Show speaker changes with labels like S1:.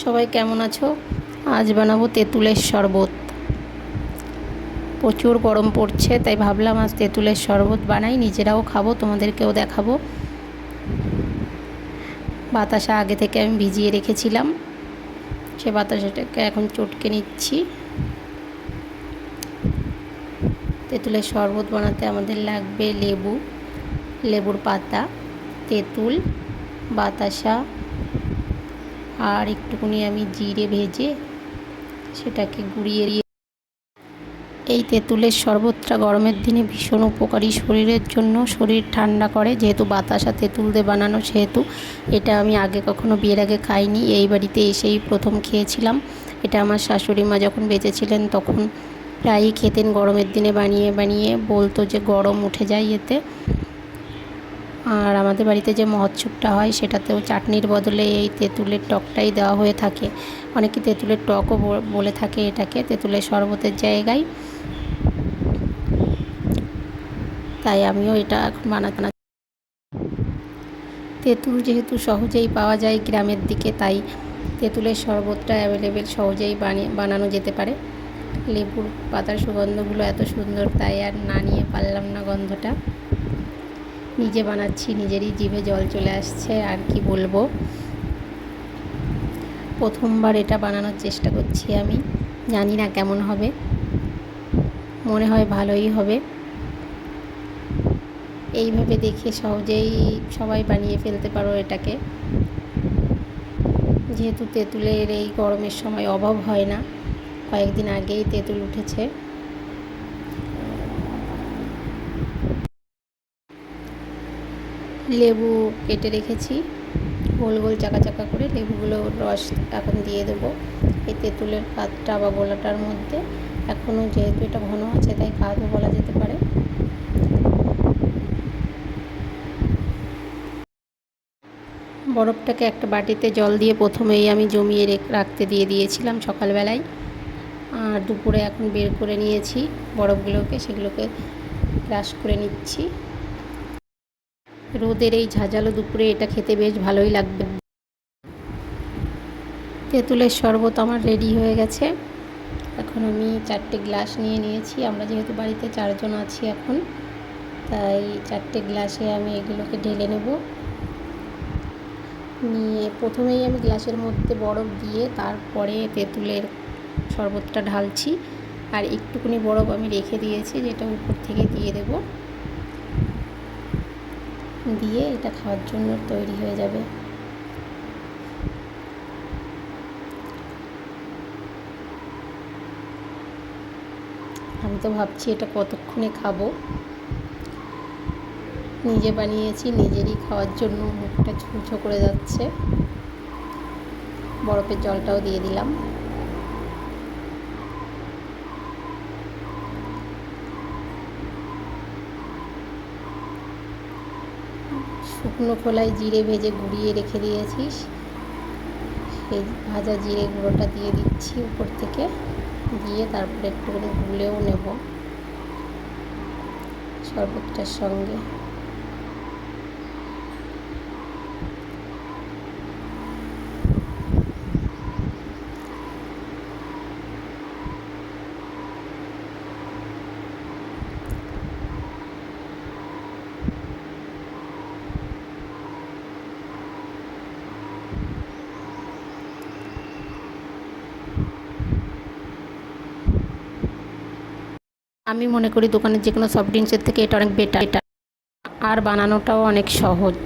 S1: সবাই কেমন আছো? আজ বানাবো তেঁতুলের শরবত। প্রচুর গরম পড়ছে, তাই ভাবলাম আজ তেঁতুলের শরবত বানাই, নিজেরাও খাবো, তোমাদেরকেও দেখাবো। বাতাসা আগে থেকে আমি ভিজিয়ে রেখেছিলাম, সে বাতাসাটাকে এখন চটকে নিচ্ছি। তেঁতুলের শরবত বানাতে আমাদের লাগবে লেবু, লেবুর পাতা, তেঁতুল, বাতাসা আর একটুখানি আমি জিরে ভেজে সেটাকে গুঁড়িয়ে। এই তেঁতুলের শরবতটা গরমের দিনে ভীষণ উপকারী শরীরের জন্য, শরীর ঠান্ডা করে। যেহেতু বাতাসা তেঁতুল দিয়ে বানানো, সেহেতু এটা আমি আগে কখনো বিয়ের আগে খাইনি, এই বাড়িতে এসেই প্রথম খেয়েছিলাম। এটা আমার শাশুড়ি মা যখন বেঁচে ছিলেন তখন প্রায়ই খেতেন, গরমের দিনে বানিয়ে বানিয়ে বলতো যে গরম উঠে যায় এতে। আর আমাদের বাড়িতে যে মহোৎসবটা হয় সেটাতেও চাটনির বদলে এই তেঁতুলের টকটাই দেওয়া হয়ে থাকে। অনেকে তেঁতুলের টকও বলে থাকে এটাকে, তেঁতুলের শরবতের জায়গায়। তাই আমিও এটা এখন বানাতে। তেঁতুল যেহেতু সহজেই পাওয়া যায় গ্রামের দিকে, তাই তেঁতুলের শরবতটা অ্যাভেলেবেল, সহজেই বানানো যেতে পারে। লেবুর পাতার সুগন্ধগুলো এত সুন্দর, তাই আর না নিয়ে পারলাম না গন্ধটা। নিজে বানাচ্ছি, নিজেরই জিভে জল চলে আসছে, আর কি বলবো। প্রথমবার এটা বানানোর চেষ্টা করছি আমি, জানি না কেমন হবে, মনে হয় ভালোই হবে। এইভাবে দেখে সহজেই সবাই বানিয়ে ফেলতে পারো এটাকে, যেহেতু তেঁতুলের এই গরমের সময় অভাব হয় না। কয়েকদিন আগেই তেঁতুল উঠেছে। লেবু কেটে রেখেছি, গোল গোল চাকা চাকা করে লেবুগুলোর রস এখন দিয়ে দেবো এই তেঁতুলের পাতটা বা গোলাটার মধ্যে। এখনও যেহেতু এটা ঘন আছে, তাই কাদও বলা যেতে পারে। বরফটাকে একটা বাটিতে জল দিয়ে প্রথমেই আমি জমিয়ে রাখতে দিয়েছিলাম সকালবেলায়, আর দুপুরে এখন বের করে নিয়েছি বরফগুলোকে, সেগুলোকে ক্রাশ করে নিচ্ছি। রোদের এই ঝাঁঝালো দুপুরে এটা খেতে বেশ ভালোই লাগবে। তেঁতুলের শরবত আমার রেডি হয়ে গেছে। এখন আমি 4টে গ্লাস নিয়ে নিয়েছি, আমরা যেহেতু বাড়িতে 4 জন আছি এখন, তাই 4টে গ্লাসে আমি এগুলোকে ঢেলে নেব। নিয়ে প্রথমেই আমি গ্লাসের মধ্যে বরফ দিয়ে তারপরে তেঁতুলের শরবতটা ঢালছি, আর একটুখানি বরফ আমি রেখে দিয়েছি, যেটা উপর থেকে দিয়ে দেব। দিয়ে এটা খাওয়ার জন্য তৈরি হয়ে যাবে। আমি তো ভাবছি এটা কতক্ষণে খাবো। নিজে বানিয়েছি, নিজেরই খাওয়ার জন্য মুখটা ছুঁচো করে যাচ্ছে। বরফের জলটাও দিয়ে দিলাম। শুকনো খোলায় জিরে ভেজে গুঁড়িয়ে রেখে দিয়েছিস, সেই ভাজা জিরে গুঁড়োটা দিয়ে দিচ্ছি উপর থেকে, দিয়ে তারপরে একটুখানি গুলেও নেব শরবতটার সঙ্গে। আমি মনে করি দোকানের যে কোনো সফট ড্রিঙ্কসের থেকে এটা অনেক বেটার, আর বানানোটাও অনেক সহজ।